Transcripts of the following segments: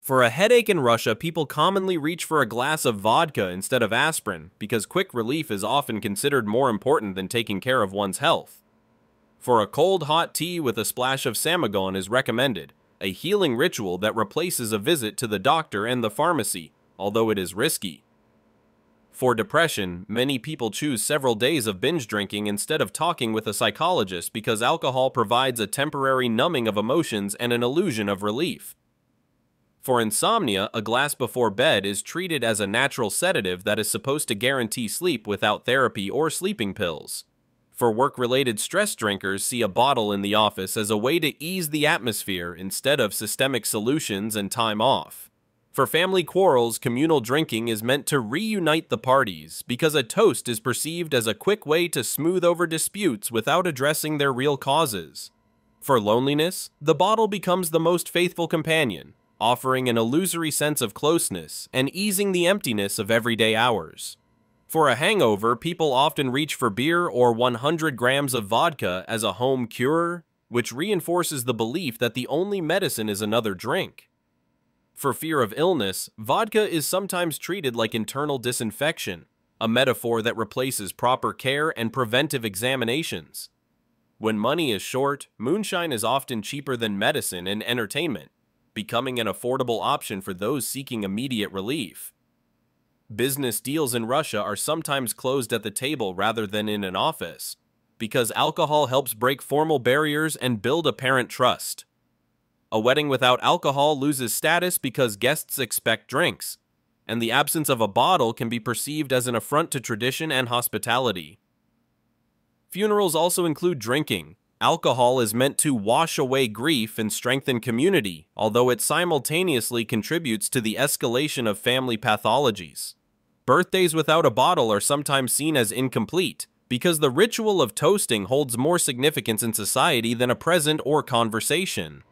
For a headache in Russia, people commonly reach for a glass of vodka instead of aspirin because quick relief is often considered more important than taking care of one's health. For a cold, hot tea with a splash of samagon is recommended, a healing ritual that replaces a visit to the doctor and the pharmacy, although it is risky. For depression, many people choose several days of binge drinking instead of talking with a psychologist because alcohol provides a temporary numbing of emotions and an illusion of relief. For insomnia, a glass before bed is treated as a natural sedative that is supposed to guarantee sleep without therapy or sleeping pills. For work-related stress drinkers, see a bottle in the office as a way to ease the atmosphere instead of systemic solutions and time off. For family quarrels, communal drinking is meant to reunite the parties because a toast is perceived as a quick way to smooth over disputes without addressing their real causes. For loneliness, the bottle becomes the most faithful companion, offering an illusory sense of closeness and easing the emptiness of everyday hours. For a hangover, people often reach for beer or 100 grams of vodka as a home cure, which reinforces the belief that the only medicine is another drink. For fear of illness, vodka is sometimes treated like internal disinfection, a metaphor that replaces proper care and preventive examinations. When money is short, moonshine is often cheaper than medicine and entertainment, becoming an affordable option for those seeking immediate relief. Business deals in Russia are sometimes closed at the table rather than in an office, because alcohol helps break formal barriers and build apparent trust. A wedding without alcohol loses status because guests expect drinks, and the absence of a bottle can be perceived as an affront to tradition and hospitality. Funerals also include drinking. Alcohol is meant to wash away grief and strengthen community, although it simultaneously contributes to the escalation of family pathologies. Birthdays without a bottle are sometimes seen as incomplete, because the ritual of toasting holds more significance in society than a present or conversation.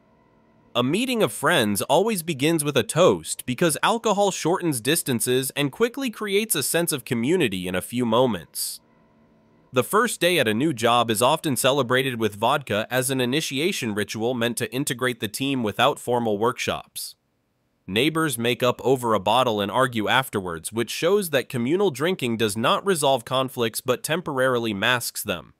A meeting of friends always begins with a toast because alcohol shortens distances and quickly creates a sense of community in a few moments. The first day at a new job is often celebrated with vodka as an initiation ritual meant to integrate the team without formal workshops. Neighbors make up over a bottle and argue afterwards, which shows that communal drinking does not resolve conflicts but temporarily masks them.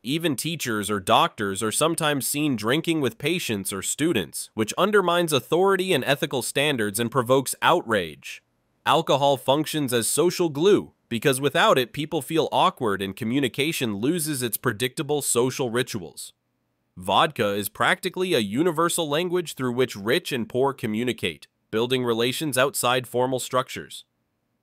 Even teachers or doctors are sometimes seen drinking with patients or students, which undermines authority and ethical standards and provokes outrage. Alcohol functions as social glue, because without it, people feel awkward and communication loses its predictable social rituals. Vodka is practically a universal language through which rich and poor communicate, building relations outside formal structures.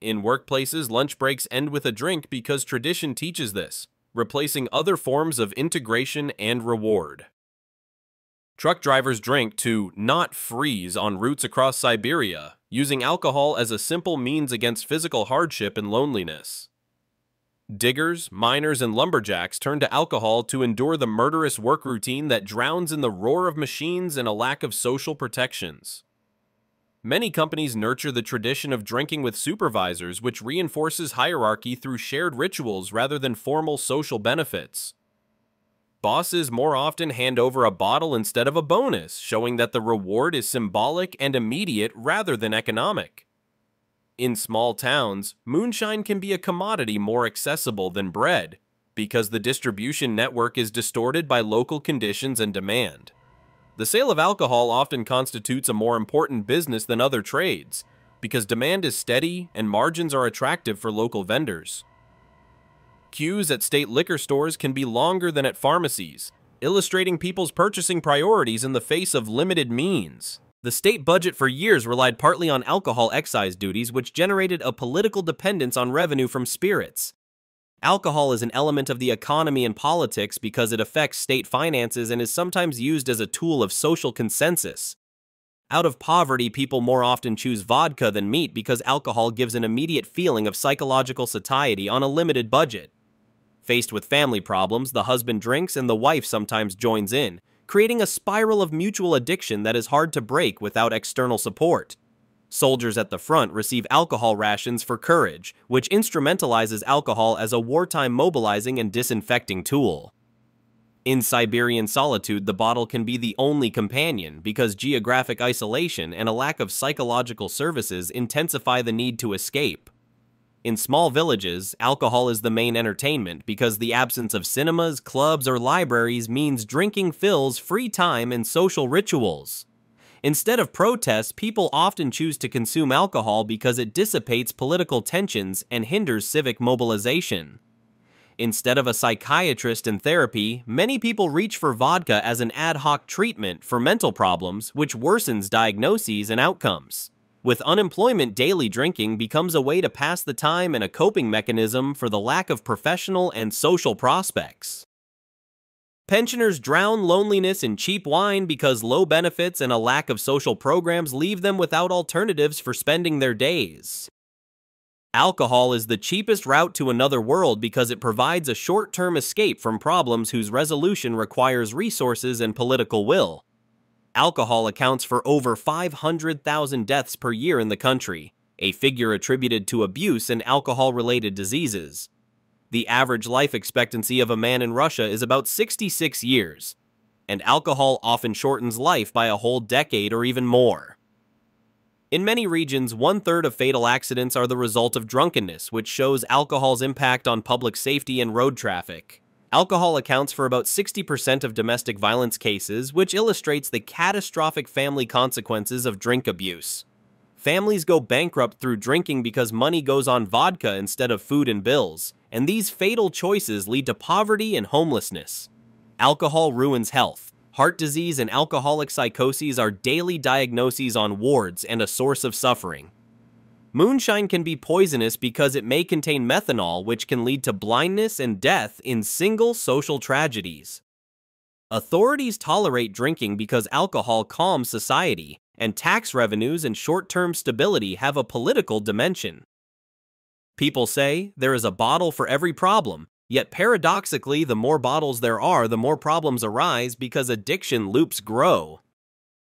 In workplaces, lunch breaks end with a drink because tradition teaches this, replacing other forms of integration and reward. Truck drivers drink to not freeze on routes across Siberia, using alcohol as a simple means against physical hardship and loneliness. Diggers, miners, and lumberjacks turn to alcohol to endure the murderous work routine that drowns in the roar of machines and a lack of social protections. Many companies nurture the tradition of drinking with supervisors, which reinforces hierarchy through shared rituals rather than formal social benefits. Bosses more often hand over a bottle instead of a bonus, showing that the reward is symbolic and immediate rather than economic. In small towns, moonshine can be a commodity more accessible than bread, because the distribution network is distorted by local conditions and demand. The sale of alcohol often constitutes a more important business than other trades, because demand is steady and margins are attractive for local vendors. Queues at state liquor stores can be longer than at pharmacies, illustrating people's purchasing priorities in the face of limited means. The state budget for years relied partly on alcohol excise duties, which generated a political dependence on revenue from spirits. Alcohol is an element of the economy and politics because it affects state finances and is sometimes used as a tool of social consensus. Out of poverty, people more often choose vodka than meat because alcohol gives an immediate feeling of psychological satiety on a limited budget. Faced with family problems, the husband drinks and the wife sometimes joins in, creating a spiral of mutual addiction that is hard to break without external support. Soldiers at the front receive alcohol rations for courage, which instrumentalizes alcohol as a wartime mobilizing and disinfecting tool. In Siberian solitude, the bottle can be the only companion because geographic isolation and a lack of psychological services intensify the need to escape. In small villages, alcohol is the main entertainment because the absence of cinemas, clubs, or libraries means drinking fills free time and social rituals. Instead of protests, people often choose to consume alcohol because it dissipates political tensions and hinders civic mobilization. Instead of a psychiatrist and therapy, many people reach for vodka as an ad hoc treatment for mental problems, which worsens diagnoses and outcomes. With unemployment, daily drinking becomes a way to pass the time and a coping mechanism for the lack of professional and social prospects. Pensioners drown loneliness in cheap wine because low benefits and a lack of social programs leave them without alternatives for spending their days. Alcohol is the cheapest route to another world because it provides a short-term escape from problems whose resolution requires resources and political will. Alcohol accounts for over 500,000 deaths per year in the country, a figure attributed to abuse and alcohol-related diseases. The average life expectancy of a man in Russia is about 66 years, and alcohol often shortens life by a whole decade or even more. In many regions, 1/3 of fatal accidents are the result of drunkenness, which shows alcohol's impact on public safety and road traffic. Alcohol accounts for about 60% of domestic violence cases, which illustrates the catastrophic family consequences of drink abuse. Families go bankrupt through drinking because money goes on vodka instead of food and bills, and these fatal choices lead to poverty and homelessness. Alcohol ruins health. Heart disease and alcoholic psychoses are daily diagnoses on wards and a source of suffering. Moonshine can be poisonous because it may contain methanol, which can lead to blindness and death in single social tragedies. Authorities tolerate drinking because alcohol calms society, and tax revenues and short-term stability have a political dimension. People say there is a bottle for every problem, yet paradoxically, the more bottles there are, the more problems arise because addiction loops grow.